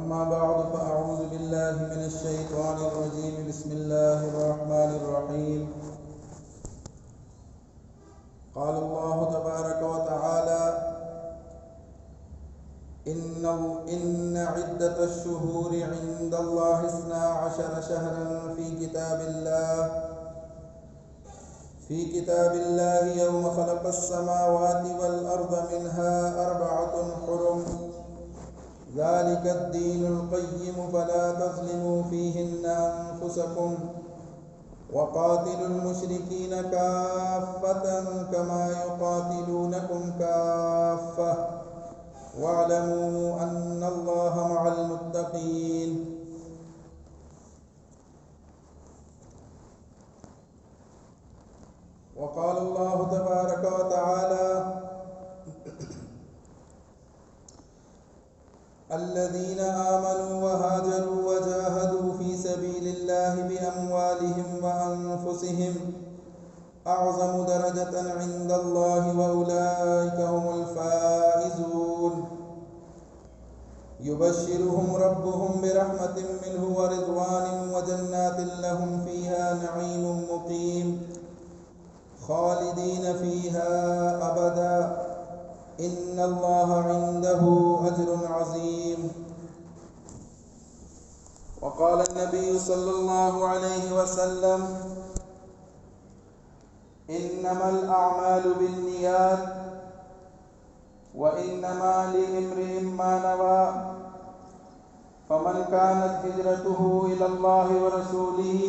أما بعد فأعوذ بالله من الشيطان الرجيم. بسم الله الرحمن الرحيم. قال الله تبارك وتعالى: إن عدة الشهور عند الله 12 شهرا في كتاب الله يوم خلق السماوات والأرض منها 4 حرم ذلك الدين القيم فلا تظلموا فيهن أنفسكم وقاتلوا المشركين كافة كما يقاتلونكم كافة واعلموا أن الله مع المتقين. وقال الله تبارك وتعالى: الذين آمنوا وهاجروا وجاهدوا في سبيل الله بأموالهم وأنفسهم أعظم درجة عند الله وأولئك هم الفائزون. يبشرهم ربهم برحمة منه ورضوان وجنات لهم فيها نعيم مقيم خالدين فيها أبدا إن الله عنده أجر عظيم. وقال النبي صلى الله عليه وسلم: إنما الأعمال بالنيات وإنما لامرئ ما نوى فمن كانت هجرته إلى الله ورسوله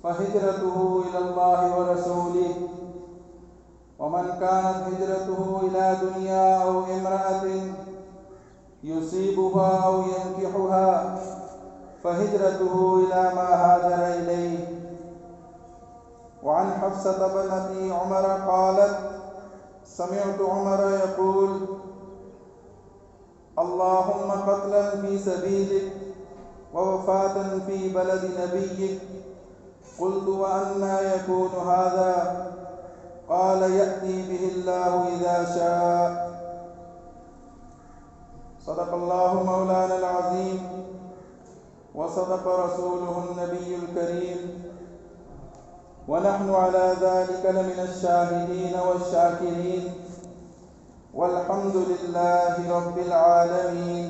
فهجرته إلى الله ورسوله ومن كانت هجرته إلى دنيا أو امرأة يصيبها أو ينكحها فهجرته إلى ما هاجر إليه. وعن حفصة بنت عمر قالت: سمعت عمر يقول: اللهم قتلا في سبيلك ووفاة في بلد نبيك. قلت: وأنى يكون هذا؟ قال: يأتي به الله إذا شاء. صدق الله مولانا العظيم وصدق رسوله النبي الكريم ونحن على ذلك لمن الشاهدين والشاكرين والحمد لله رب العالمين.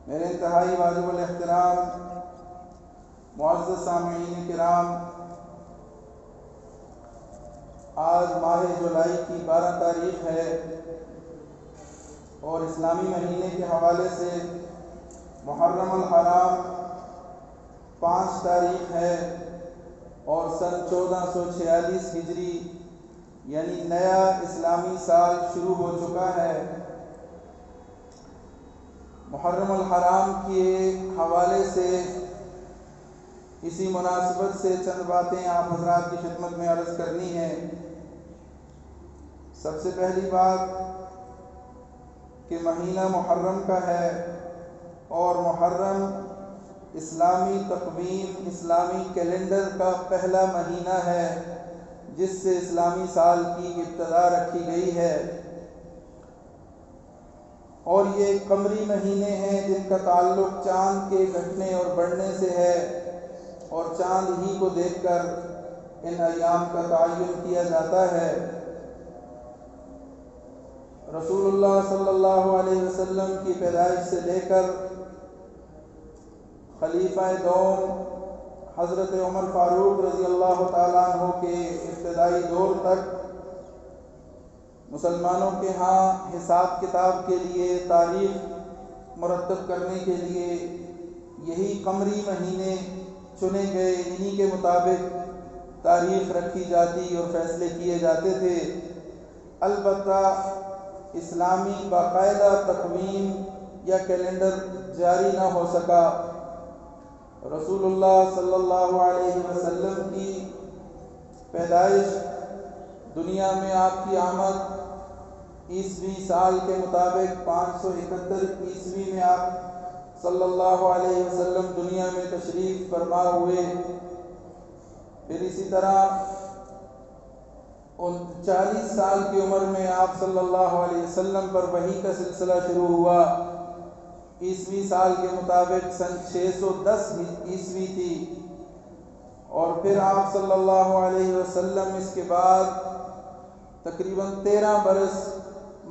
میرے انتہائی واجب الاحترام معزز سامعین کرام، آج ماہ جولائی کی 12 تاریخ ہے اور اسلامی مہینے کے حوالے سے محرم الحرام 5 تاریخ ہے اور سن 1446 ہجری یعنی نیا اسلامی سال شروع ہو چکا ہے۔ محرم الحرام کے حوالے سے اسی مناسبت سے چند باتیں آپ حضرات کی خدمت میں عرض کرنی ہے۔ سب سے پہلی بات کہ مہینہ محرم کا ہے اور محرم اسلامی تقویم، اسلامی کیلنڈر کا پہلا مہینہ ہے جس سے اسلامی سال کی ابتدا رکھی گئی ہے، اور یہ قمری مہینے ہیں جن کا تعلق چاند کے گھٹنے اور بڑھنے سے ہے، اور چاند ہی کو دیکھ کر ان ایام کا تعین کیا جاتا ہے۔ رسول اللہ صلی اللہ علیہ وسلم کی پیدائش سے لے کر خلیفہ دوم حضرت عمر فاروق رضی اللہ تعالیٰ عنہ کے ابتدائی دور تک مسلمانوں کے ہاں حساب کتاب کے لیے، تاریخ مرتب کرنے کے لیے یہی قمری مہینے چنے گئے، انہی کے مطابق تاریخ رکھی جاتی اور فیصلے کیے جاتے تھے۔ البتہ اسلامی باقاعدہ تقویم یا کیلنڈر جاری نہ ہو سکا۔ رسول اللہ صلی اللہ علیہ وسلم کی پیدائش، دنیا میں آپ کی آمد عیسوی سال کے مطابق 571 عیسوی میں آپ صلی اللہ علیہ وسلم دنیا میں تشریف فرما ہوئے۔ پھر اسی طرح 40 سال کی عمر میں آپ صلی اللہ علیہ وسلم پر وحی کا سلسلہ شروع ہوا۔ عیسوی سال کے مطابق سن 610 عیسوی تھی، اور پھر آپ صلی اللہ علیہ وسلم اس کے بعد تقریباً 13 برس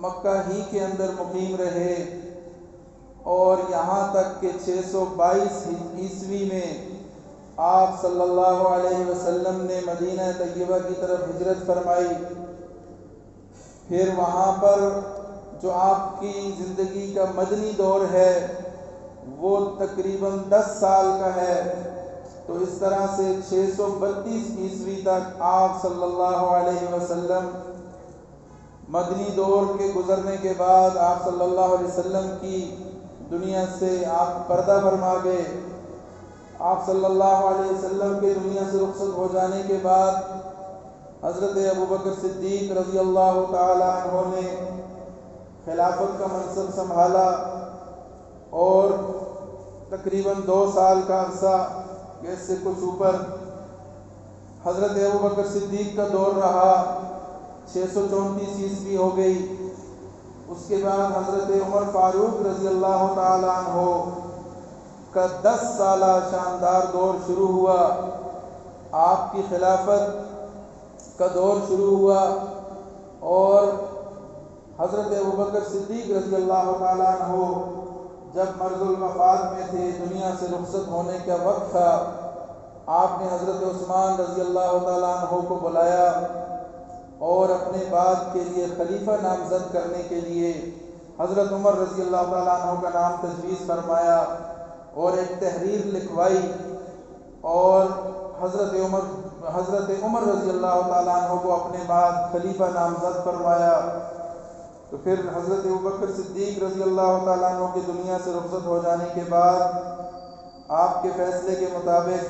مکہ ہی کے اندر مقیم رہے، اور یہاں تک کہ 622 عیسوی میں آپ صلی اللہ علیہ وسلم نے مدینہ طیبہ کی طرف ہجرت فرمائی۔ پھر وہاں پر جو آپ کی زندگی کا مدنی دور ہے وہ تقریباً 10 سال کا ہے، تو اس طرح سے 632 عیسوی تک آپ صلی اللہ علیہ وسلم مدنی دور کے گزرنے کے بعد آپ صلی اللہ علیہ وسلم کی دنیا سے آپ پردہ فرما گئے۔ آپ صلی اللہ علیہ وسلم کے دنیا سے رخصت ہو جانے کے بعد حضرت ابوبکر صدیق رضی اللہ تعالیٰ عنہ نے خلافت کا منصب سنبھالا، اور تقریباً 2 سال کا عرصہ یا اس سے کچھ اوپر حضرت ابوبکر صدیق کا دور رہا۔ 634 عیسوی ہو گئی۔ اس کے بعد حضرت عمر فاروق رضی اللہ تعالیٰ عنہ کا 10 سالہ شاندار دور شروع ہوا۔ آپ کی خلافت کا دور شروع ہوا، اور حضرت ابوبکر صدیق رضی اللہ تعالیٰ عنہ جب مرض الوفات میں تھے، دنیا سے رخصت ہونے کا وقت تھا، آپ نے حضرت عثمان رضی اللہ تعالیٰ عنہ کو بلایا اور اپنے بعد کے لیے خلیفہ نامزد کرنے کے لیے حضرت عمر رضی اللہ تعالیٰ عنہ کا نام تجویز فرمایا، اور ایک تحریر لکھوائی، اور حضرت عمر رضی اللہ تعالیٰ عنہ کو اپنے بعد خلیفہ نامزد فرمایا۔ تو پھر حضرت ابوبکر صدیق رضی اللہ تعالیٰ عنہ کی دنیا سے رخصت ہو جانے کے بعد آپ کے فیصلے کے مطابق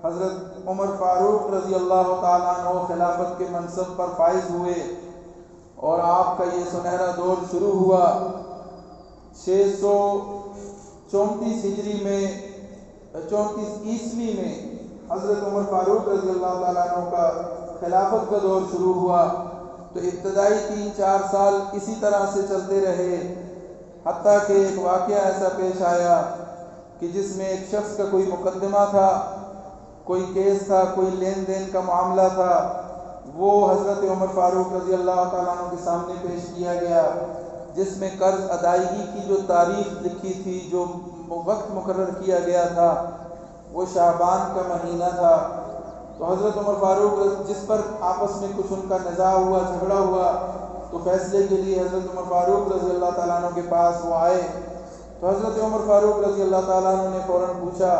حضرت عمر فاروق رضی اللہ تعالیٰ عنہ خلافت کے منصب پر فائز ہوئے، اور آپ کا یہ سنہرا دور شروع ہوا۔ 634 ہجری میں 34 عیسوی میں حضرت عمر فاروق رضی اللہ تعالیٰ عنہ کا خلافت کا دور شروع ہوا۔ تو ابتدائی 3-4 سال اسی طرح سے چلتے رہے، حتیٰ کہ ایک واقعہ ایسا پیش آیا کہ جس میں ایک شخص کا کوئی مقدمہ تھا، کوئی کیس تھا، کوئی لین دین کا معاملہ تھا، وہ حضرت عمر فاروق رضی اللہ تعالیٰ عنہ کے سامنے پیش کیا گیا، جس میں قرض ادائیگی کی جو تاریخ لکھی تھی، جو وقت مقرر کیا گیا تھا، وہ شعبان کا مہینہ تھا۔ تو حضرت عمر فاروق جس پر آپس میں کچھ ان کا نزاع ہوا، جھگڑا ہوا، تو فیصلے کے لیے حضرت عمر فاروق رضی اللہ تعالیٰ عنہ کے پاس وہ آئے۔ تو حضرت عمر فاروق رضی اللہ تعالیٰ عنہ نے فوراً پوچھا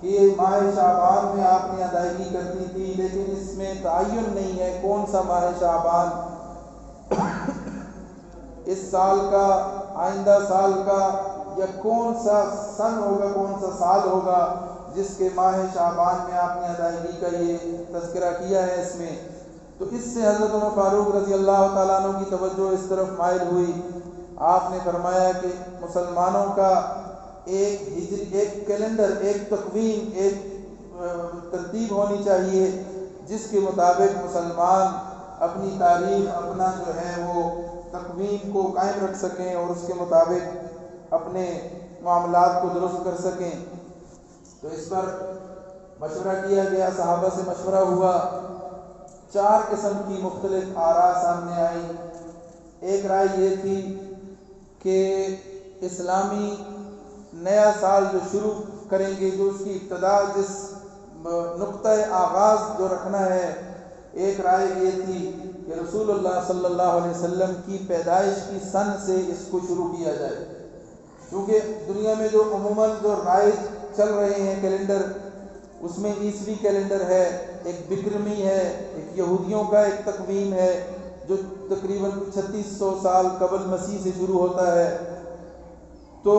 کہ یہ ماہ شعبان میں آپ نے ادائیگی کرنی تھی، لیکن اس میں تعین نہیں ہے کون سا ماہ شعبان اس سال کا، آئندہ سال کا، یا کون سا سن ہوگا، کون سا سال ہوگا جس کے ماہ شعبان میں آپ نے ادائیگی کا یہ تذکرہ کیا ہے اس میں۔ تو اس سے حضرت عمر فاروق رضی اللہ تعالیٰ عنہ کی توجہ اس طرف مائل ہوئی۔ آپ نے فرمایا کہ مسلمانوں کا ایک کیلنڈر، ایک تقویم، ایک ترتیب ہونی چاہیے جس کے مطابق مسلمان اپنی تاریخ، اپنا جو ہے وہ تقویم کو قائم رکھ سکیں اور اس کے مطابق اپنے معاملات کو درست کر سکیں۔ تو اس پر مشورہ کیا گیا، صحابہ سے مشورہ ہوا، 4 قسم کی مختلف آراء سامنے آئی۔ ایک رائے یہ تھی کہ اسلامی نیا سال جو شروع کریں گے، جو اس کی ابتدا، جس نقطہ آغاز جو رکھنا ہے، ایک رائے یہ تھی کہ رسول اللہ صلی اللہ علیہ وسلم کی پیدائش کی سن سے اس کو شروع کیا جائے، کیونکہ دنیا میں جو عموماً جو رائج چل رہے ہیں کیلنڈر، اس میں عیسوی کیلنڈر ہے، ایک بکرمی ہے، ایک یہودیوں کا ایک تقویم ہے جو تقریباً 3600 سال قبل مسیح سے شروع ہوتا ہے۔ تو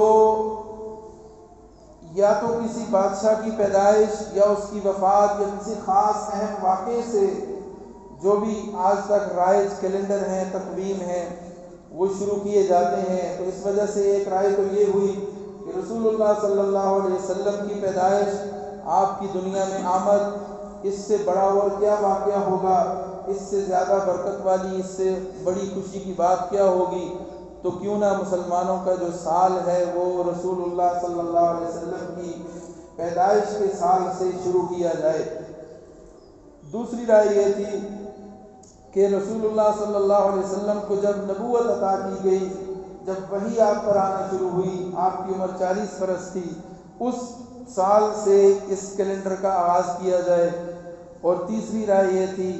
یا تو کسی بادشاہ کی پیدائش یا اس کی وفات یا کسی خاص اہم واقعے سے جو بھی آج تک رائج کیلنڈر ہیں، تقویم ہیں، وہ شروع کیے جاتے ہیں۔ تو اس وجہ سے ایک رائے تو یہ ہوئی کہ رسول اللہ صلی اللہ علیہ وسلم کی پیدائش، آپ کی دنیا میں آمد، اس سے بڑا اور کیا واقعہ ہوگا اس سے زیادہ برکت والی، اس سے بڑی خوشی کی بات کیا ہوگی؟ تو کیوں نہ مسلمانوں کا جو سال ہے وہ رسول اللہ صلی اللہ علیہ وسلم کی پیدائش کے سال سے شروع کیا جائے۔ دوسری رائے یہ تھی کہ رسول اللہ صلی اللہ علیہ وسلم کو جب نبوت عطا کی گئی، جب وحی آپ پر آنا شروع ہوئی، آپ کی عمر 40 برس تھی، اس سال سے اس کیلنڈر کا آغاز کیا جائے۔ اور تیسری رائے یہ تھی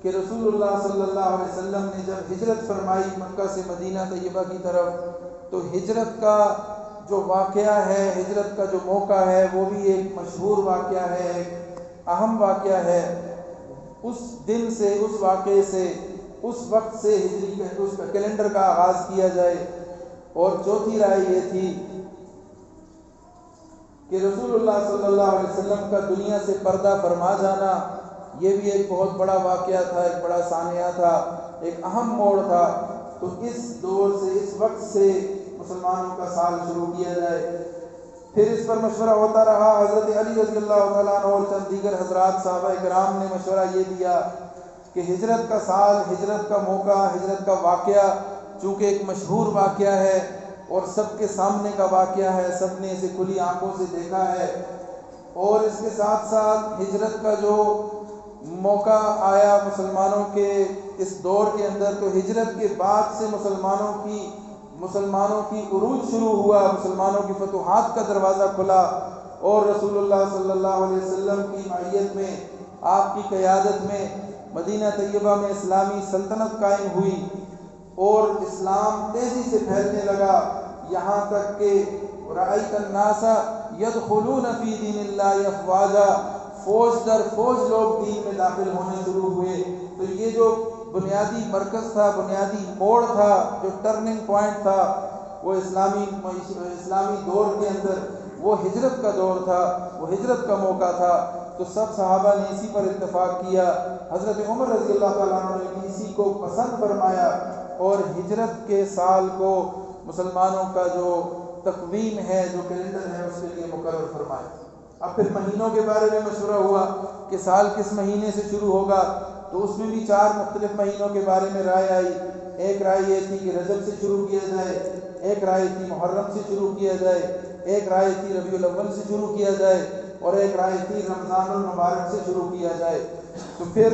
کہ رسول اللہ صلی اللہ علیہ وسلم نے جب ہجرت فرمائی مکہ سے مدینہ طیبہ کی طرف، تو ہجرت کا جو واقعہ ہے، ہجرت کا جو موقع ہے، وہ بھی ایک مشہور واقعہ ہے، ایک اہم واقعہ ہے۔ اس دن سے، اس واقعے سے، اس وقت سے ہجری کا اس کا کیلنڈر کا آغاز کیا جائے۔ اور چوتھی رائے یہ تھی کہ رسول اللہ صلی اللہ علیہ وسلم کا دنیا سے پردہ فرما جانا، یہ بھی ایک بہت بڑا واقعہ تھا، ایک بڑا سانحہ تھا، ایک اہم موڑ تھا۔ تو اس دور سے، اس وقت سے مسلمانوں کا سال شروع کیا جائے۔ پھر اس پر مشورہ ہوتا رہا۔ حضرت علی رضی اللہ تعالیٰ عنہ اور چند دیگر حضرات صحابہ کرام نے مشورہ یہ دیا کہ ہجرت کا سال، ہجرت کا موقع، ہجرت کا واقعہ چونکہ ایک مشہور واقعہ ہے اور سب کے سامنے کا واقعہ ہے، سب نے اسے کھلی آنکھوں سے دیکھا ہے، اور اس کے ساتھ ساتھ ہجرت کا جو موقع آیا مسلمانوں کے اس دور کے اندر، تو ہجرت کے بعد سے مسلمانوں کی عروج شروع ہوا، مسلمانوں کی فتوحات کا دروازہ کھلا، اور رسول اللہ صلی اللہ علیہ وسلم کی معیت میں، آپ کی قیادت میں مدینہ طیبہ میں اسلامی سلطنت قائم ہوئی، اور اسلام تیزی سے پھیلنے لگا، یہاں تک کہ رأیت الناس یدخلون فی دین اللہ افواجا، فوج در فوج لوگ دین میں داخل ہونے شروع ہوئے۔ تو یہ جو بنیادی مرکز تھا، بنیادی موڑ تھا، جو ٹرننگ پوائنٹ تھا، وہ اسلامی دور کے اندر وہ ہجرت کا دور تھا، وہ ہجرت کا موقع تھا۔ تو سب صحابہ نے اسی پر اتفاق کیا۔ حضرت عمر رضی اللہ تعالیٰ عنہ نے بھی اسی کو پسند فرمایا، اور ہجرت کے سال کو مسلمانوں کا جو تقویم ہے، جو کیلنڈر ہے، اس کے لیے مقرر فرمایا۔ اب پھر مہینوں کے بارے میں مشورہ ہوا کہ سال کس مہینے سے شروع ہوگا، تو اس میں بھی 4 مختلف مہینوں کے بارے میں رائے آئی۔ ایک رائے یہ تھی کہ رجب سے شروع کیا جائے، ایک رائے تھی محرم سے شروع کیا جائے، ایک رائے تھی ربیع الاول سے شروع کیا جائے، اور ایک رائے تھی رمضان المبارک سے شروع کیا جائے۔ تو پھر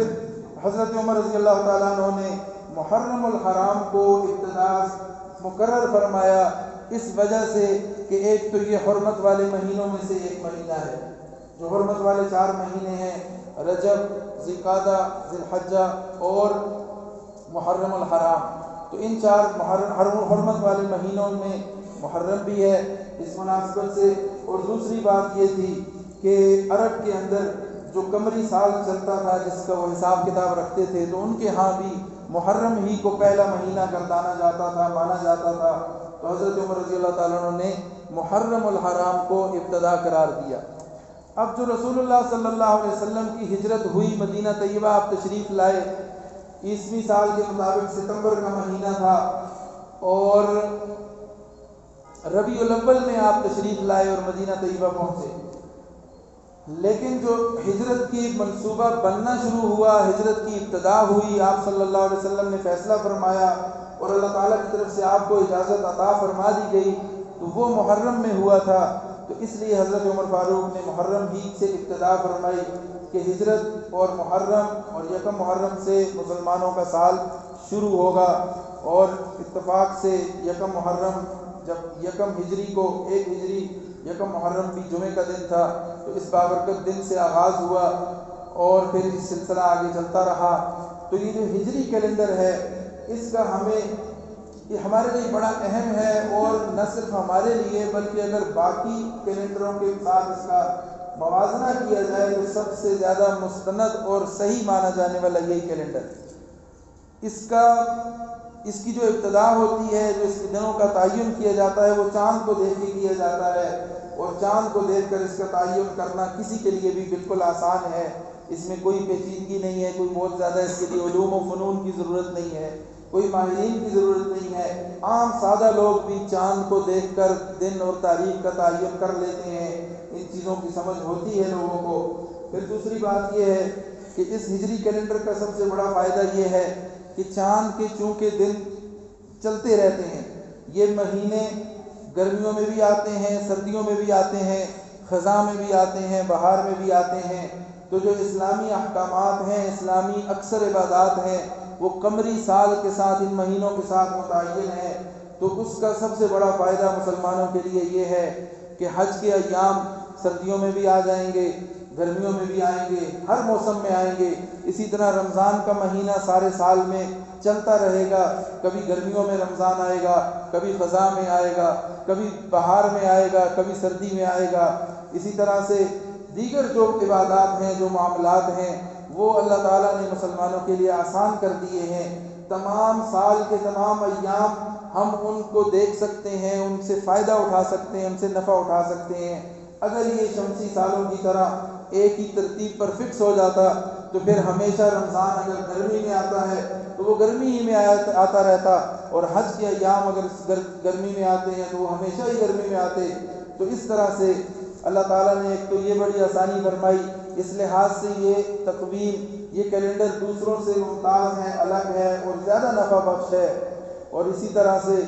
حضرت عمر رضی اللہ تعالیٰ عنہ نے محرم الحرام کو ابتدا مقرر فرمایا، اس وجہ سے کہ ایک تو یہ حرمت والے مہینوں میں سے ایک مہینہ ہے۔ جو حرمت والے 4 مہینے ہیں، رجب، ذی القعدہ، ذی الحجہ اور محرم الحرام، تو ان 4 حرمت والے مہینوں میں محرم بھی ہے اس مناسبت سے۔ اور دوسری بات یہ تھی کہ عرب کے اندر جو قمری سال چلتا تھا، جس کا وہ حساب کتاب رکھتے تھے، تو ان کے ہاں بھی محرم ہی کو پہلا مہینہ گردانا جاتا تھا، مانا جاتا تھا۔ تو حضرت عمر رضی اللہ تعالیٰ عنہ نے محرم الحرام کو ابتدا قرار دیا۔ اب جو رسول اللہ صلی اللہ علیہ وسلم کی ہجرت ہوئی، مدینہ طیبہ آپ تشریف لائے، عیسوی سال کے مطابق ستمبر کا مہینہ تھا، اور ربیع الاول میں آپ تشریف لائے اور مدینہ طیبہ پہنچے۔ لیکن جو ہجرت کی منصوبہ بننا شروع ہوا، ہجرت کی ابتدا ہوئی، آپ صلی اللہ علیہ وسلم نے فیصلہ فرمایا اور اللہ تعالیٰ کی طرف سے آپ کو اجازت عطا فرما دی گئی، تو وہ محرم میں ہوا تھا۔ تو اس لیے حضرت عمر فاروق نے محرم ہی سے ابتدا فرمائی کہ ہجرت اور محرم اور یکم محرم سے مسلمانوں کا سال شروع ہوگا۔ اور اتفاق سے یکم محرم، جب یکم ہجری کو، 1 ہجری یکم محرم بھی جمعہ کا دن تھا، تو اس بابرکت دن سے آغاز ہوا اور پھر اس سلسلہ آگے چلتا رہا۔ تو یہ جو ہجری کیلنڈر ہے، اس کا یہ ہمارے لیے بڑا اہم ہے، اور نہ صرف ہمارے لیے بلکہ اگر باقی کیلنڈروں کے ساتھ اس کا موازنہ کیا جائے تو سب سے زیادہ مستند اور صحیح مانا جانے والا یہی کیلنڈر۔ اس کی جو ابتدا ہوتی ہے، جو اس کے دنوں کا تعین کیا جاتا ہے، وہ چاند کو دیکھ کے کیا جاتا ہے، اور چاند کو دیکھ کر اس کا تعین کرنا کسی کے لیے بھی بالکل آسان ہے۔ اس میں کوئی پیچیدگی نہیں ہے، کوئی بہت زیادہ اس کے لیے علوم و فنون کی ضرورت نہیں ہے، کوئی ماہرین کی ضرورت نہیں ہے۔ عام سادہ لوگ بھی چاند کو دیکھ کر دن اور تاریخ کا تعین کر لیتے ہیں، ان چیزوں کی سمجھ ہوتی ہے لوگوں کو۔ پھر دوسری بات یہ ہے کہ اس ہجری کیلنڈر کا سب سے بڑا فائدہ یہ ہے کہ چاند کے چونکہ دن چلتے رہتے ہیں، یہ مہینے گرمیوں میں بھی آتے ہیں، سردیوں میں بھی آتے ہیں، خزاں میں بھی آتے ہیں، بہار میں بھی آتے ہیں، تو جو اسلامی احکامات ہیں، اسلامی اکثر عبادات ہیں، وہ قمری سال کے ساتھ ان مہینوں کے ساتھ متعین ہے۔ تو اس کا سب سے بڑا فائدہ مسلمانوں کے لیے یہ ہے کہ حج کے ایام سردیوں میں بھی آ جائیں گے، گرمیوں میں بھی آئیں گے، ہر موسم میں آئیں گے۔ اسی طرح رمضان کا مہینہ سارے سال میں چلتا رہے گا، کبھی گرمیوں میں رمضان آئے گا، کبھی خزاں میں آئے گا، کبھی بہار میں آئے گا، کبھی سردی میں آئے گا۔ اسی طرح سے دیگر جو عبادات ہیں، جو معاملات ہیں، وہ اللہ تعالیٰ نے مسلمانوں کے لیے آسان کر دیے ہیں۔ تمام سال کے تمام ایام ہم ان کو دیکھ سکتے ہیں، ان سے فائدہ اٹھا سکتے ہیں، ان سے نفع اٹھا سکتے ہیں۔ اگر یہ شمسی سالوں کی طرح ایک ہی ترتیب پر فکس ہو جاتا تو پھر ہمیشہ رمضان اگر گرمی میں آتا ہے تو وہ گرمی ہی میں آتا رہتا، اور حج کے ایام اگر گرمی میں آتے ہیں تو وہ ہمیشہ ہی گرمی میں آتے۔ تو اس طرح سے اللہ تعالیٰ نے ایک تو یہ بڑی آسانی فرمائی، اس لحاظ سے یہ تقویم، یہ کیلنڈر دوسروں سے ممتاز ہے، الگ ہے اور زیادہ نفع بخش ہے۔ اور اسی طرح سے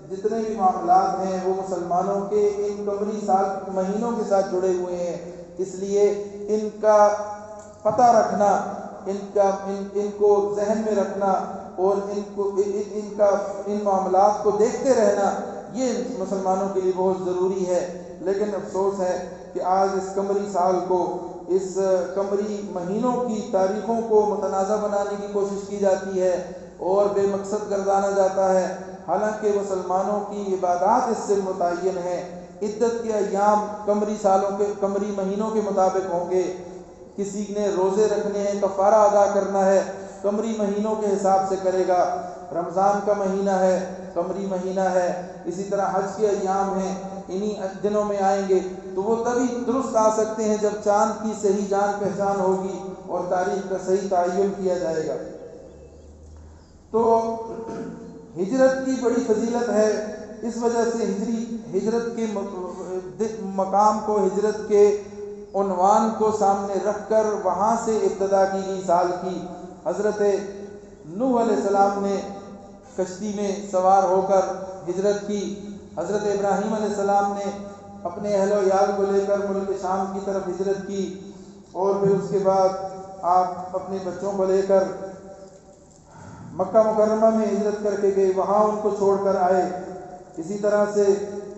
جتنے بھی معاملات ہیں وہ مسلمانوں کے ان قمری سال مہینوں کے ساتھ جڑے ہوئے ہیں، اس لیے ان کا پتہ رکھنا، ان کو ذہن میں رکھنا اور ان معاملات کو دیکھتے رہنا، یہ مسلمانوں کے لیے بہت ضروری ہے۔ لیکن افسوس ہے کہ آج اس قمری سال کو، اس قمری مہینوں کی تاریخوں کو متنازع بنانے کی کوشش کی جاتی ہے اور بے مقصد گردانا جاتا ہے، حالانکہ مسلمانوں کی عبادات اس سے متعین ہیں۔ عدت کے ایام قمری مہینوں کے مطابق ہوں گے۔ کسی نے روزے رکھنے ہیں، کفارہ ادا کرنا ہے، قمری مہینوں کے حساب سے کرے گا۔ رمضان کا مہینہ ہے، قمری مہینہ ہے۔ اسی طرح حج کے ایام ہیں، انہی دنوں میں آئیں گے، تو وہ تبھی درست آ سکتے ہیں جب چاند کی صحیح جان پہچان ہوگی اور تاریخ کا صحیح تعین کیا جائے گا۔ تو ہجرت کی بڑی فضیلت ہے، اس وجہ سے ہجرت کے مقام کو، ہجرت کے عنوان کو سامنے رکھ کر وہاں سے ابتدا کی گئی سال کی۔ حضرت نوح علیہ السلام نے کشتی میں سوار ہو کر ہجرت کی، حضرت ابراہیم علیہ السلام نے اپنے اہل و عیال کو لے کر ملک شام کی طرف ہجرت کی، اور پھر اس کے بعد آپ اپنے بچوں کو لے کر مکہ مکرمہ میں ہجرت کر کے گئے، وہاں ان کو چھوڑ کر آئے۔ اسی طرح سے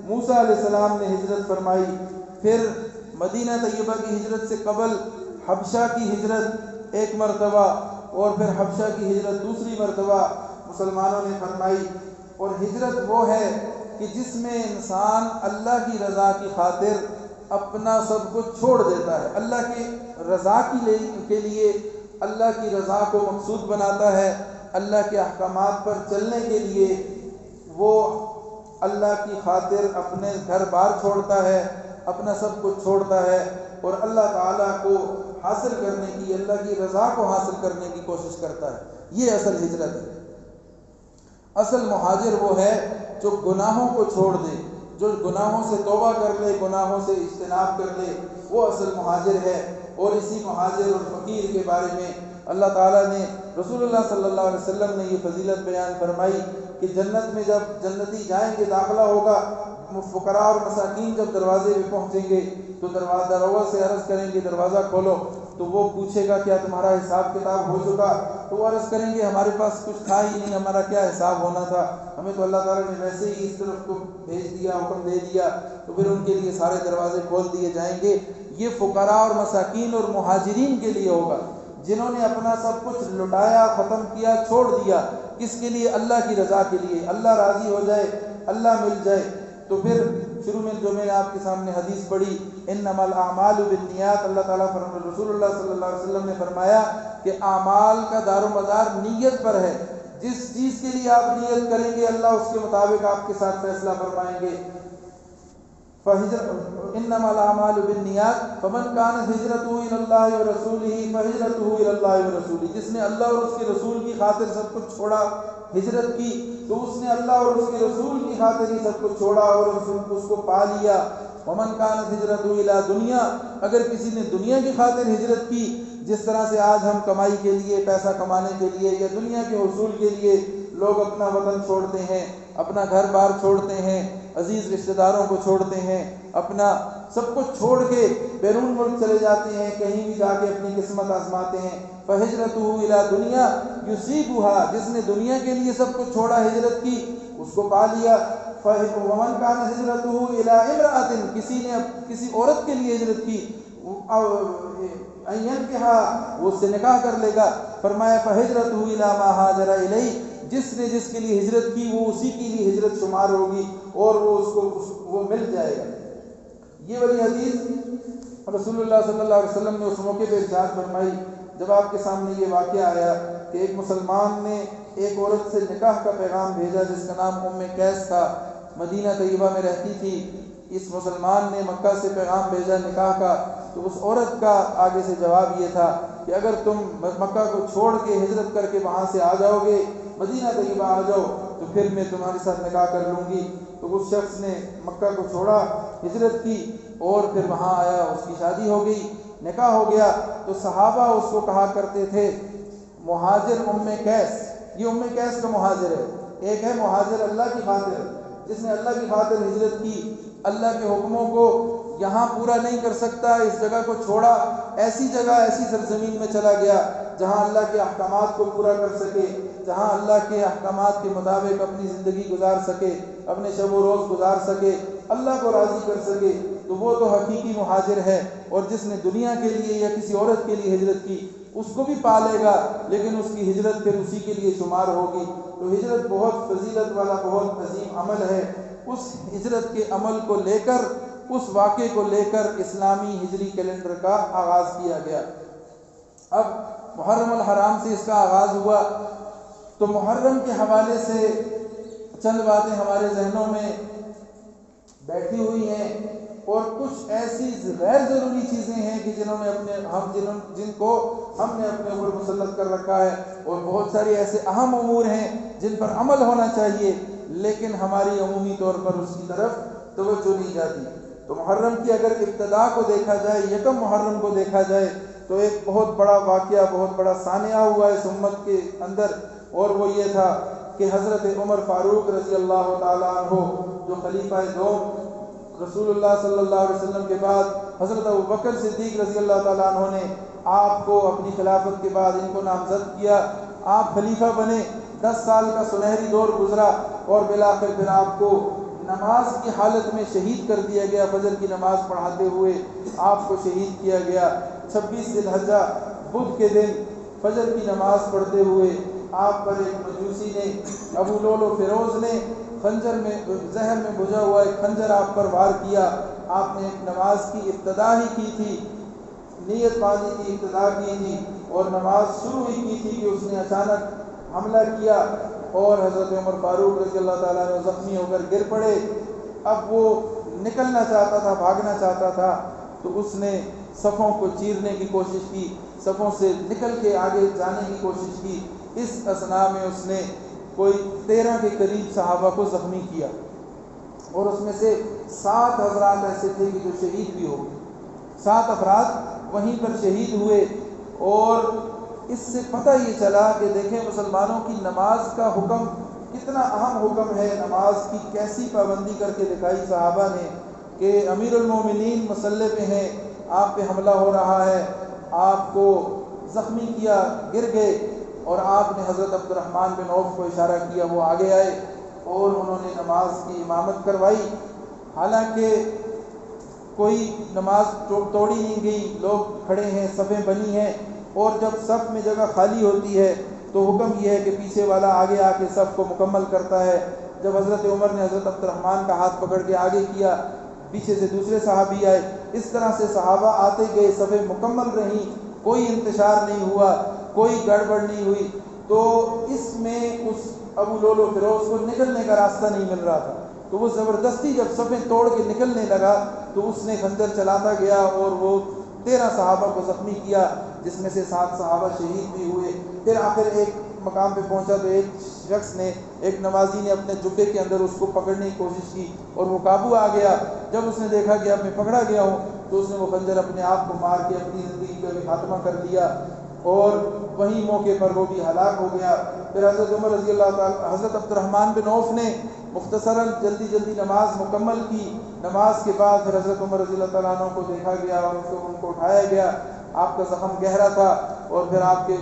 موسیٰ علیہ السلام نے ہجرت فرمائی، پھر مدینہ طیبہ کی ہجرت سے قبل حبشہ کی ہجرت ایک مرتبہ، اور پھر حبشہ کی ہجرت دوسری مرتبہ مسلمانوں نے فرمائی۔ اور ہجرت وہ ہے کہ جس میں انسان اللہ کی رضا کی خاطر اپنا سب کچھ چھوڑ دیتا ہے، اللہ کی رضا کے لیے اللہ کی رضا کو مقصود بناتا ہے، اللہ کے احکامات پر چلنے کے لیے وہ اللہ کی خاطر اپنے گھر بار چھوڑتا ہے، اپنا سب کچھ چھوڑتا ہے، اور اللہ تعالیٰ کو حاصل کرنے کی، اللہ کی رضا کو حاصل کرنے کی کوشش کرتا ہے۔ یہ اصل ہجرت ہے۔ اصل مہاجر وہ ہے جو گناہوں کو چھوڑ دے، جو گناہوں سے توبہ کر لے، گناہوں سے اجتناب کر لے، وہ اصل مہاجر ہے۔ اور اسی مہاجر اور فقیر کے بارے میں اللہ تعالیٰ نے، رسول اللہ صلی اللہ علیہ وسلم نے یہ فضیلت بیان فرمائی کہ جنت میں جب جنتی جائیں گے، داخلہ ہوگا، فقراء اور مساکین جب دروازے پہ پہنچیں گے تو دروازہ سے عرض کریں گے دروازہ کھولو، تو وہ پوچھے گا کیا تمہارا حساب کتاب ہو چکا؟ تو وہ عرض کریں گے ہمارے پاس کچھ تھا ہی نہیں، ہمارا کیا حساب ہونا تھا، ہمیں تو اللہ تعالیٰ نے ویسے ہی اس طرف کو بھیج دیا، حکم دے دیا۔ تو پھر ان کے لیے سارے دروازے کھول دیے جائیں گے۔ یہ فقراء اور مساکین اور مہاجرین کے لیے ہوگا، جنہوں نے اپنا سب کچھ لٹایا، ختم کیا، چھوڑ دیا، کس کے لیے؟ اللہ کی رضا کے لیے، اللہ راضی ہو جائے، اللہ مل جائے۔ تو پھر شروع میں جو میں نے آپ کے سامنے حدیث پڑھی، انما الاعمال بالنیات، اللہ تعالیٰ رسول اللہ صلی اللہ علیہ وسلم نے فرمایا کہ اعمال کا دار و مدار نیت پر ہے۔ جس چیز کے لیے آپ نیت کریں گے اللہ اس کے مطابق آپ کے ساتھ فیصلہ فرمائیں گے۔ انما الاعمال بالنیات فمن كانت هجرته الى الله ورسوله فهجرته الى الله ورسوله، جس نے اللہ اور اس کے رسول کی خاطر سب کچھ چھوڑا، ہجرت کی، تو اس نے اللہ اور اس کے رسول کی خاطر ہی سب کچھ چھوڑا اور اس کو پا لیا۔ ومن كانت هجرته الى دنیا، اگر کسی نے دنیا کی خاطر ہجرت کی جس طرح سے آج ہم کمائی کے لیے، پیسہ کمانے کے لیے یا دنیا کے حصول کے لیے لوگ اپنا وطن چھوڑتے ہیں، اپنا گھر بار چھوڑتے ہیں، عزیز رشتہ داروں کو چھوڑتے ہیں، اپنا سب کچھ چھوڑ کے بیرون ملک چلے جاتے ہیں، کہیں بھی جا کے اپنی قسمت آزماتے ہیں۔ فہجرتہ الی دنیا یصیبها، جس نے دنیا کے لیے سب کچھ چھوڑا، ہجرت کی، اس کو پا لیا۔ ومن کان ہجرتہ الی امرأۃ، کسی نے کسی عورت کے لیے ہجرت کی، وہ اس سے نکاح کر لے گا۔ فرمایا فہجرتہ الی ما ہاجر الیہ، جس نے جس کے لیے ہجرت کی وہ اسی کے لیے ہجرت شمار ہوگی اور وہ اس کو وہ مل جائے گا۔ یہ والی حدیث رسول اللہ صلی اللہ علیہ وسلم نے اس موقع پہ ارشاد فرمائی جب آپ کے سامنے یہ واقعہ آیا کہ ایک مسلمان نے ایک عورت سے نکاح کا پیغام بھیجا جس کا نام ام قیس تھا، مدینہ طیبہ میں رہتی تھی۔ اس مسلمان نے مکہ سے پیغام بھیجا نکاح کا، تو اس عورت کا آگے سے جواب یہ تھا کہ اگر تم مکہ کو چھوڑ کے ہجرت کر کے وہاں سے آ جاؤ گے، مدینہ طیبہ آ جاؤ، تو پھر میں تمہارے ساتھ نکاح کر لوں گی۔ تو اس شخص نے مکہ کو چھوڑا، ہجرت کی اور پھر وہاں آیا، اس کی شادی ہو گئی، نکاح ہو گیا۔ تو صحابہ اس کو کہا کرتے تھے مہاجر ام قیس۔ یہ ام قیس کا مہاجر ہے۔ ایک ہے مہاجر اللہ کی خاطر، جس نے اللہ کی خاطر ہجرت کی، اللہ کے حکموں کو یہاں پورا نہیں کر سکتا، اس جگہ کو چھوڑا، ایسی جگہ ایسی سرزمین میں چلا گیا جہاں اللہ کے احکامات کو پورا کر سکے، جہاں اللہ کے احکامات کے مطابق اپنی زندگی گزار سکے، اپنے شب و روز گزار سکے، اللہ کو راضی کر سکے، تو وہ تو حقیقی مہاجر ہے۔ اور جس نے دنیا کے لیے یا کسی عورت کے لیے ہجرت کی اس کو بھی پالے گا، لیکن اس کی ہجرت پھر اسی کے لیے شمار ہوگی۔ تو ہجرت بہت فضیلت والا، بہت عظیم عمل ہے۔ اس ہجرت کے عمل کو لے کر، اس واقعے کو لے کر اسلامی ہجری کیلنڈر کا آغاز کیا گیا۔ اب محرم الحرام سے اس کا آغاز ہوا، تو محرم کے حوالے سے چند باتیں ہمارے ذہنوں میں بیٹھی ہوئی ہیں، اور کچھ ایسی غیر ضروری چیزیں ہیں کہ جن کو ہم نے اپنے اوپر مسلط کر رکھا ہے، اور بہت ساری ایسے اہم امور ہیں جن پر عمل ہونا چاہیے، لیکن ہماری عمومی طور پر اس کی طرف توجہ نہیں جاتی۔ تو محرم کی اگر ابتدا کو دیکھا جائے، یکم محرم کو دیکھا جائے، تو ایک بہت بڑا واقعہ، بہت بڑا سانحہ ہوا اس امت کے اندر، اور وہ یہ تھا کہ حضرت عمر فاروق رضی اللہ تعالیٰ عنہ، جو خلیفہ دوم رسول اللہ صلی اللہ علیہ وسلم کے بعد حضرت ابوبکر صدیق رضی اللہ تعالیٰ عنہ نے آپ کو اپنی خلافت کے بعد ان کو نامزد کیا، آپ خلیفہ بنے، 10 سال کا سنہری دور گزرا، اور بالآخر پھر آپ کو نماز کی حالت میں شہید کر دیا گیا۔ فجر کی نماز پڑھاتے ہوئے آپ کو شہید کیا گیا۔ 26 ذی الحجہ بدھ کے دن فجر کی نماز پڑھتے ہوئے آپ پر ایک مجوسی نے، ابو لولو فیروز نے، خنجر میں، زہر میں بجھا ہوا ایک خنجر آپ پر وار کیا۔ آپ نے ایک نماز کی ابتدا ہی کی تھی، نیت بازی کی ابتدا کی تھی، اور نماز شروع ہی کی تھی کہ اس نے اچانک حملہ کیا، اور حضرت عمر فاروق رضی اللہ تعالیٰ عنہ زخمی ہو کر گر پڑے۔ اب وہ نکلنا چاہتا تھا، بھاگنا چاہتا تھا، تو اس نے صفوں کو چیرنے کی کوشش کی، صفوں سے نکل کے آگے جانے کی کوشش کی۔ اس اثناء میں اس نے کوئی 13 کے قریب صحابہ کو زخمی کیا، اور اس میں سے 7 حضرات ایسے تھے کہ جو شہید بھی ہو گئے۔ 7 افراد وہیں پر شہید ہوئے، اور اس سے پتہ یہ چلا کہ دیکھیں مسلمانوں کی نماز کا حکم کتنا اہم حکم ہے، نماز کی کیسی پابندی کر کے دکھائی صحابہ نے کہ امیر المومنین مسلح پہ ہیں، آپ پہ حملہ ہو رہا ہے، آپ کو زخمی کیا، گر گئے، اور آپ نے حضرت عبد الرحمن بن عوف کو اشارہ کیا، وہ آگے آئے اور انہوں نے نماز کی امامت کروائی۔ حالانکہ کوئی نماز توڑی نہیں گئی، لوگ کھڑے ہیں، صفیں بنی ہیں، اور جب صف میں جگہ خالی ہوتی ہے تو حکم یہ ہے کہ پیچھے والا آگے آ کے صف کو مکمل کرتا ہے۔ جب حضرت عمر نے حضرت عبد الرحمن کا ہاتھ پکڑ کے آگے کیا، پیچھے سے دوسرے صحابی آئے، اس طرح سے صحابہ آتے گئے، صفیں مکمل رہیں، کوئی انتشار نہیں ہوا، کوئی گڑبڑ نہیں ہوئی۔ تو اس میں اس ابو لولو فیروز کو نکلنے کا راستہ نہیں مل رہا تھا، تو وہ زبردستی جب صفیں توڑ کے نکلنے لگا تو اس نے خنجر چلاتا گیا، اور وہ 13 صحابہ کو زخمی کیا، جس میں سے 7 صحابہ شہید بھی ہوئے۔ پھر آخر ایک مقام پہ پہنچا تو ایک شخص نے، ایک نمازی نے اپنے جبے کے اندر اس کو پکڑنے کی کوشش کی، اور وہ قابو آ گیا۔ جب اس نے دیکھا کہ اب میں پکڑا گیا ہوں، تو اس نے وہ خنجر اپنے آپ کو مار کے اپنی زندگی کا بھی خاتمہ کر دیا اور وہیں موقع پر وہ بھی ہلاک ہو گیا۔ پھر حضرت عمر رضی اللہ تعالیٰ، حضرت عبد الرحمن بن عوف نے مختصراً جلدی نماز مکمل کی۔ نماز کے بعد پھر حضرت عمر رضی اللہ تعالیٰ عنہ کو دیکھا گیا اور ان کو اٹھایا گیا۔ آپ کا زخم گہرا تھا اور پھر آپ کے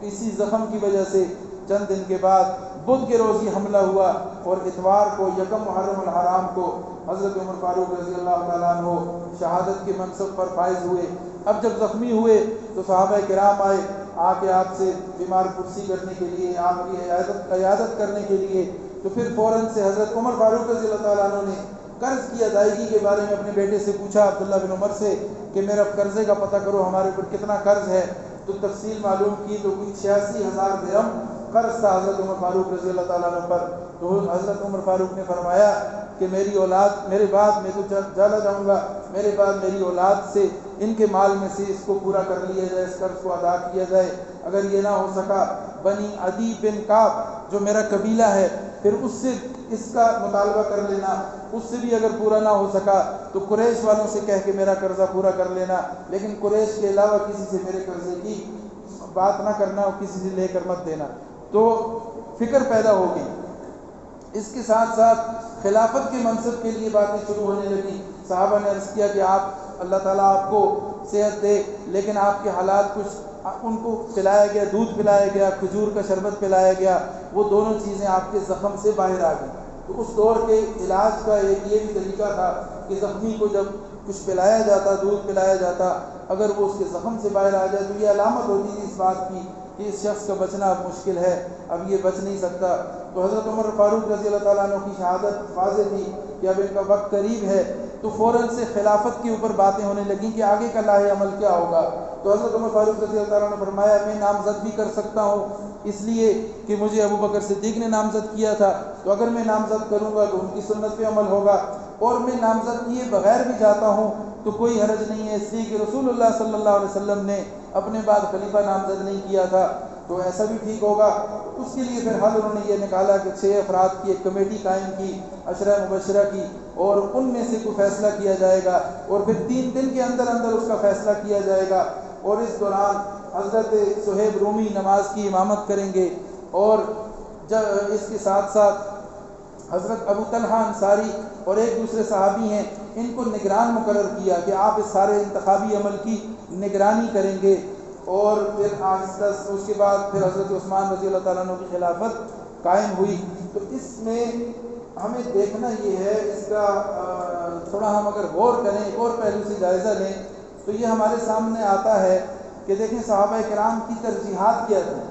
اسی زخم کی وجہ سے چند دن کے بعد بدھ کے روز یہ حملہ ہوا اور اتوار کو یکم محرم الحرام کو حضرت عمر فاروق رضی اللہ تعالیٰ عنہ شہادت کے منصب پر فائز ہوئے۔ اب جب زخمی ہوئے تو صحابہ کرام آئے آ کے آپ سے بیمار پرسی کرنے کے لیے، آپ کی عیادت کرنے کے لیے، تو پھر فوراً سے حضرت عمر فاروق رضی اللہ تعالیٰ عنہ نے قرض کی ادائیگی کے بارے میں اپنے بیٹے سے پوچھا، عبداللہ بن عمر سے، کہ میرا قرضے کا پتہ کرو، ہمارے اوپر کتنا قرض ہے۔ تو تفصیل معلوم کی تو کوئی 86,000 درہم قرض تھا حضرت عمر فاروق رضی اللہ تعالیٰ عنہ پر۔ تو حضرت عمر فاروق نے فرمایا کہ میری اولاد، میرے بعد میں تو چلا جاؤں گا، میرے بعد میری اولاد سے ان کے مال میں سے اس کو پورا کر لیا جائے، اس قرض کو ادا کیا جائے۔ اگر یہ نہ ہو سکا بنی عدی بن کعب جو میرا قبیلہ ہے، پھر اس سے اس کا مطالبہ کر لینا، اس سے بھی اگر پورا نہ ہو سکا تو قریش والوں سے کہہ کے میرا قرضہ پورا کر لینا، لیکن قریش کے علاوہ کسی سے میرے قرضے کی بات نہ کرنا اور کسی سے لے کر مت دینا۔ تو فکر پیدا ہو گئی۔ اس کے ساتھ ساتھ خلافت کے منصب کے لیے باتیں شروع ہونے لگی۔ صحابہ نے عرض کیا کہ آپ، اللہ تعالیٰ آپ کو صحت دے، لیکن آپ کے حالات کچھ، ان کو پلایا گیا، دودھ پلایا گیا، کھجور کا شربت پلایا گیا، وہ دونوں چیزیں آپ کے زخم سے باہر آ گئیں۔ تو اس دور کے علاج کا ایک یہ بھی طریقہ تھا کہ زخمی کو جب کچھ پلایا جاتا، دودھ پلایا جاتا، اگر وہ اس کے زخم سے باہر آ جائے تو یہ علامت ہوتی تھی اس بات کی کہ اس شخص کا بچنا اب مشکل ہے، اب یہ بچ نہیں سکتا۔ تو حضرت عمر فاروق رضی اللہ تعالیٰ عنہ کی شہادت واضح تھی کہ اب ان کا وقت قریب ہے، تو فوراً سے خلافت کے اوپر باتیں ہونے لگیں کہ آگے کا لاہ عمل کیا ہوگا۔ تو حضرت عمر فاروق رضی اللہ تعالیٰ عنہ نے فرمایا میں نامزد بھی کر سکتا ہوں، اس لیے کہ مجھے ابو بکر صدیق نے نامزد کیا تھا، تو اگر میں نامزد کروں گا تو ان کی سنت پہ عمل ہوگا، اور میں نامزد کیے بغیر بھی جاتا ہوں تو کوئی حرج نہیں ہے، اس لیے کہ رسول اللہ صلی اللہ علیہ وسلم نے اپنے بعد خلیفہ نامزد نہیں کیا تھا، تو ایسا بھی ٹھیک ہوگا۔ اس کے لیے پھر حل انہوں نے یہ نکالا کہ 6 افراد کی ایک کمیٹی قائم کی، عشرہ مبشرہ کی، اور ان میں سے کوئی فیصلہ کیا جائے گا، اور پھر 3 دن کے اندر اس کا فیصلہ کیا جائے گا، اور اس دوران حضرت صہیب رومی نماز کی امامت کریں گے، اور جب اس کے ساتھ ساتھ حضرت ابو طلحہ انصاری اور ایک دوسرے صحابی ہیں، ان کو نگران مقرر کیا کہ آپ اس سارے انتخابی عمل کی نگرانی کریں گے۔ اور پھر آہستہ اس کے بعد پھر حضرت عثمان رضی اللہ تعالیٰ عنہ کی خلافت قائم ہوئی۔ تو اس میں ہمیں دیکھنا یہ ہے، اس کا تھوڑا ہم اگر غور کریں، ایک اور پہلو سے جائزہ لیں تو یہ ہمارے سامنے آتا ہے کہ دیکھیں صحابہ کرام کی ترجیحات کیا تھیں۔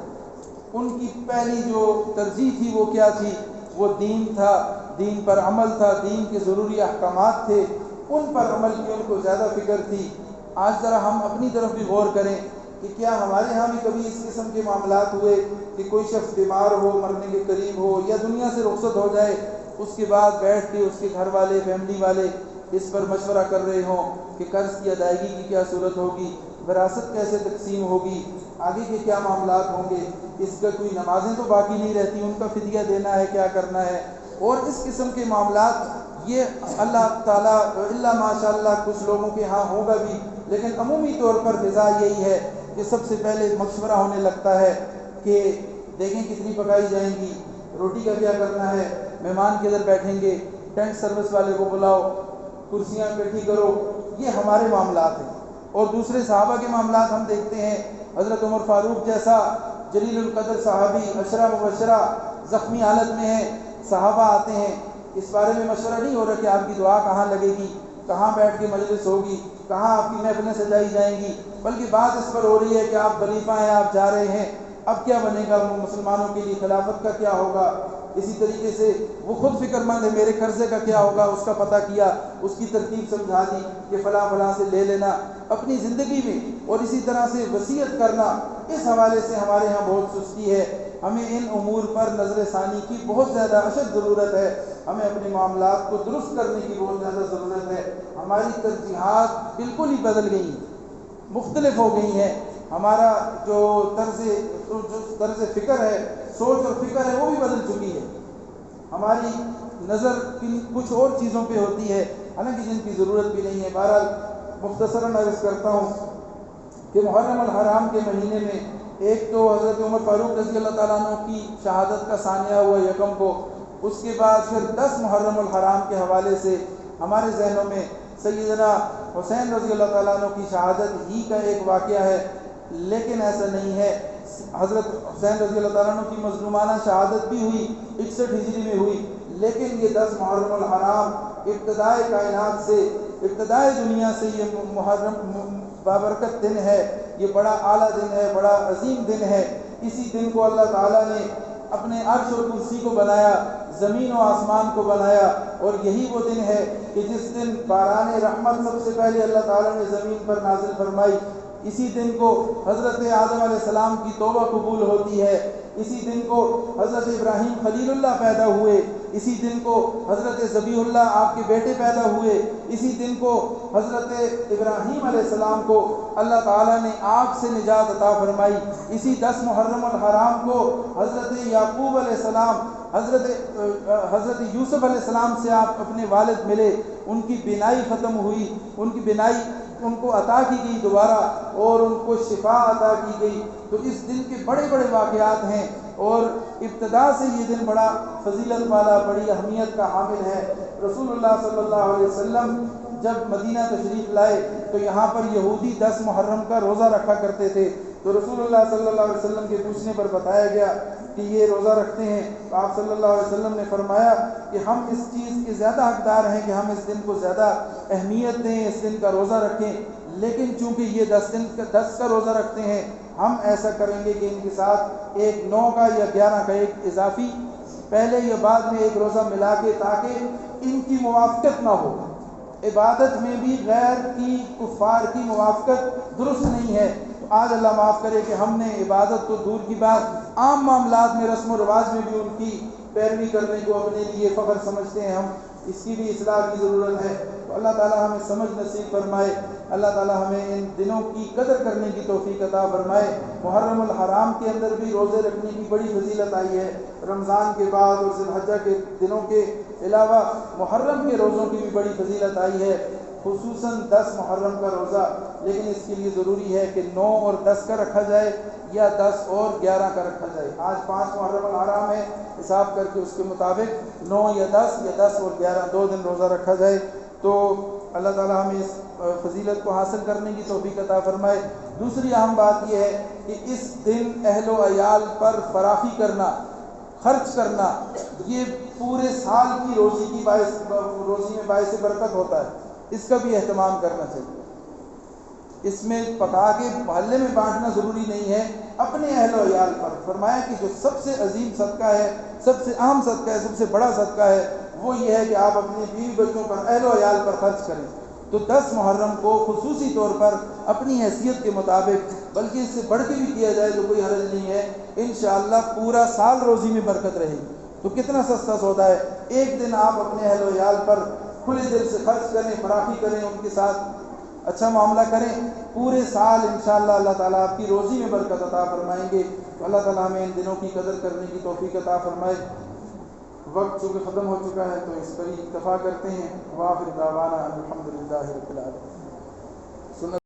ان کی پہلی جو ترجیح تھی وہ کیا تھی؟ وہ دین تھا، دین پر عمل تھا، دین کے ضروری احکامات تھے، ان پر عمل کی ان کو زیادہ فکر تھی۔ آج ذرا ہم اپنی طرف بھی غور کریں کہ کیا ہمارے ہاں بھی کبھی اس قسم کے معاملات ہوئے کہ کوئی شخص بیمار ہو، مرنے کے قریب ہو، یا دنیا سے رخصت ہو جائے، اس کے بعد بیٹھ کے اس کے گھر والے، فیملی والے اس پر مشورہ کر رہے ہوں کہ قرض کی ادائیگی کی کیا صورت ہوگی، وراثت کیسے تقسیم ہوگی، آگے کے کیا معاملات ہوں گے، اس کا کوئی نمازیں تو باقی نہیں رہتی، ان کا فدیہ دینا ہے، کیا کرنا ہے، اور اس قسم کے معاملات یہ اللہ تعالیٰ الا ماشاء اللہ کچھ لوگوں کے ہاں ہوگا بھی، لیکن عمومی طور پر فضا یہی ہے کہ سب سے پہلے مشورہ ہونے لگتا ہے کہ دیکھیں کتنی پکائی جائیں گی، روٹی کا کیا کرنا ہے، مہمان کدھر بیٹھیں گے، ٹینٹ سروس والے کو بلاؤ، کرسیاں اکٹھی کرو، یہ ہمارے معاملات ہیں۔ اور دوسرے صحابہ کے معاملات ہم دیکھتے ہیں، حضرت عمر فاروق جیسا جلیل القدر صحابی، عشرہ مبشرہ زخمی حالت میں ہے، صحابہ آتے ہیں، اس بارے میں مشورہ نہیں ہو رہا کہ آپ کی دعا کہاں لگے گی، کہاں بیٹھ کے مجلس ہوگی، کہاں آپ کی محفلیں سجائی جائیں گی، بلکہ بات اس پر ہو رہی ہے کہ آپ خلیفہ ہیں، آپ جا رہے ہیں، اب کیا بنے گا مسلمانوں کے لیے، خلافت کا کیا ہوگا۔ اسی طریقے سے وہ خود فکر مند ہے، میرے قرضے کا کیا ہوگا، اس کا پتہ کیا، اس کی ترتیب سمجھا دی کہ فلاں فلاں سے لے لینا اپنی زندگی میں، اور اسی طرح سے وصیت کرنا، اس حوالے سے ہمارے ہاں بہت سستی ہے۔ ہمیں ان امور پر نظر ثانی کی بہت زیادہ اشد ضرورت ہے، ہمیں اپنے معاملات کو درست کرنے کی بہت زیادہ ضرورت ہے۔ ہماری ترجیحات بالکل ہی بدل گئی ہیں، مختلف ہو گئی ہیں، ہمارا جو طرز فکر ہے، سوچ اور فکر ہے، وہ بھی بدل چکی ہے، ہماری نظر کچھ اور چیزوں پہ ہوتی ہے، حالانکہ جن کی ضرورت بھی نہیں ہے۔ بہرحال مختصراً عرض کرتا ہوں کہ محرم الحرام کے مہینے میں ایک تو حضرت عمر فاروق رضی اللہ تعالیٰ عنہ کی شہادت کا ثانیہ ہوا یکم کو، اس کے بعد پھر 10 محرم الحرام کے حوالے سے ہمارے ذہنوں میں سیدنا حسین رضی اللہ تعالیٰ عنہ کی شہادت ہی کا ایک واقعہ ہے، لیکن ایسا نہیں ہے۔ حضرت حسین رضی اللہ تعالیٰ عنہ کی مظلومانہ شہادت بھی ہوئی 61 ہجری میں ہوئی، لیکن یہ 10 محرم الحرام ابتدائے کائنات سے، ابتدائے دنیا سے یہ محرم بابرکت دن ہے، یہ بڑا اعلیٰ دن ہے، بڑا عظیم دن ہے۔ اسی دن کو اللہ تعالیٰ نے اپنے عرش اور کرسی کو بنایا، زمین و آسمان کو بنایا، اور یہی وہ دن ہے کہ جس دن باران رحمت سب سے پہلے اللہ تعالیٰ نے زمین پر نازل فرمائی۔ اسی دن کو حضرت آدم علیہ السلام کی توبہ قبول ہوتی ہے، اسی دن کو حضرت ابراہیم خلیل اللہ پیدا ہوئے، اسی دن کو حضرت ذبیح اللہ آپ کے بیٹے پیدا ہوئے، اسی دن کو حضرت ابراہیم علیہ السلام کو اللہ تعالیٰ نے آگ سے نجات عطا فرمائی۔ اسی 10 محرم الحرام کو حضرت یعقوب علیہ السلام، حضرت یوسف علیہ السلام سے آپ اپنے والد ملے، ان کی بینائی ختم ہوئی، ان کی بینائی ان کو عطا کی گئی دوبارہ، اور ان کو شفا عطا کی گئی۔ تو اس دن کے بڑے بڑے واقعات ہیں، اور ابتدا سے یہ دن بڑا فضیلت والا، بڑی اہمیت کا حامل ہے۔ رسول اللہ صلی اللہ علیہ وسلم جب مدینہ تشریف لائے تو یہاں پر یہودی 10 محرم کا روزہ رکھا کرتے تھے، تو رسول اللہ صلی اللہ علیہ وسلم کے پوچھنے پر بتایا گیا کہ یہ روزہ رکھتے ہیں، تو آپ صلی اللہ علیہ وسلم نے فرمایا کہ ہم اس چیز کے زیادہ حقدار ہیں کہ ہم اس دن کو زیادہ اہمیت دیں، اس دن کا روزہ رکھیں، لیکن چونکہ یہ 10 کا روزہ رکھتے ہیں، ہم ایسا کریں گے کہ ان کے ساتھ ایک 9 کا یا 11 کا ایک اضافی پہلے یا بعد میں ایک روزہ ملا کے، تاکہ ان کی موافقت نہ ہو۔ عبادت میں بھی غیر کی، کفار کی موافقت درست نہیں ہے۔ تو آج اللہ معاف کرے کہ ہم نے عبادت تو دور کی بات، عام معاملات میں، رسم و رواج میں بھی ان کی پیروی کرنے کو اپنے لیے فخر سمجھتے ہیں ہم، اس کی بھی اصلاح کی ضرورت ہے۔ تو اللہ تعالیٰ ہمیں سمجھ نصیب فرمائے، اللہ تعالیٰ ہمیں ان دنوں کی قدر کرنے کی توفیق عطا فرمائے۔ محرم الحرام کے اندر بھی روزے رکھنے کی بڑی فضیلت آئی ہے، رمضان کے بعد اور ذی الحجہ کے دنوں کے علاوہ محرم کے روزوں کی بھی بڑی فضیلت آئی ہے، خصوصاً 10 محرم کا روزہ، لیکن اس کے لیے ضروری ہے کہ 9 اور 10 کا رکھا جائے یا 10 اور 11 کا رکھا جائے۔ آج 5 محرم الحرام ہے، حساب کر کے اس کے مطابق 9 یا 10 اور 11 2 دن روزہ رکھا جائے۔ تو اللہ تعالیٰ ہمیں اس فضیلت کو حاصل کرنے کی توفیق عطا فرمائے۔ دوسری اہم بات یہ ہے کہ اس دن اہل و عیال پر فراخی کرنا، خرچ کرنا، یہ پورے سال کی روزی میں باعث برکت ہوتا ہے، اس کا بھی اہتمام کرنا چاہیے۔ اس میں پکا کے محلے میں بانٹنا ضروری نہیں ہے، اپنے اہل و عیال پر فرمایا کہ جو سب سے عظیم صدقہ ہے، سب سے اہم صدقہ ہے، سب سے بڑا صدقہ ہے، وہ یہ ہے کہ آپ اپنے بیوی بچوں پر، اہل و عیال پر خرچ کریں۔ تو 10 محرم کو خصوصی طور پر اپنی حیثیت کے مطابق، بلکہ اس سے بڑھ کے بھی کیا جائے تو کوئی حرج نہیں ہے، انشاءاللہ پورا سال روزی میں برکت رہے گی۔ تو کتنا سستا سودا ہے، ایک دن آپ اپنے اہل و عیال پر کھلے دل سے خرچ کریں، فراخی کریں، ان کے ساتھ اچھا معاملہ کریں، پورے سال انشاءاللہ اللہ تعالیٰ آپ کی روزی میں برکت عطا فرمائیں گے۔ تو اللہ تعالیٰ ہمیں ان دنوں کی قدر کرنے کی توفیق عطا فرمائے۔ وقت چونکہ ختم ہو چکا ہے تو اس پر ہی اکتفا کرتے ہیں۔ وآخر دعوانا الحمدللہ رب العالمین۔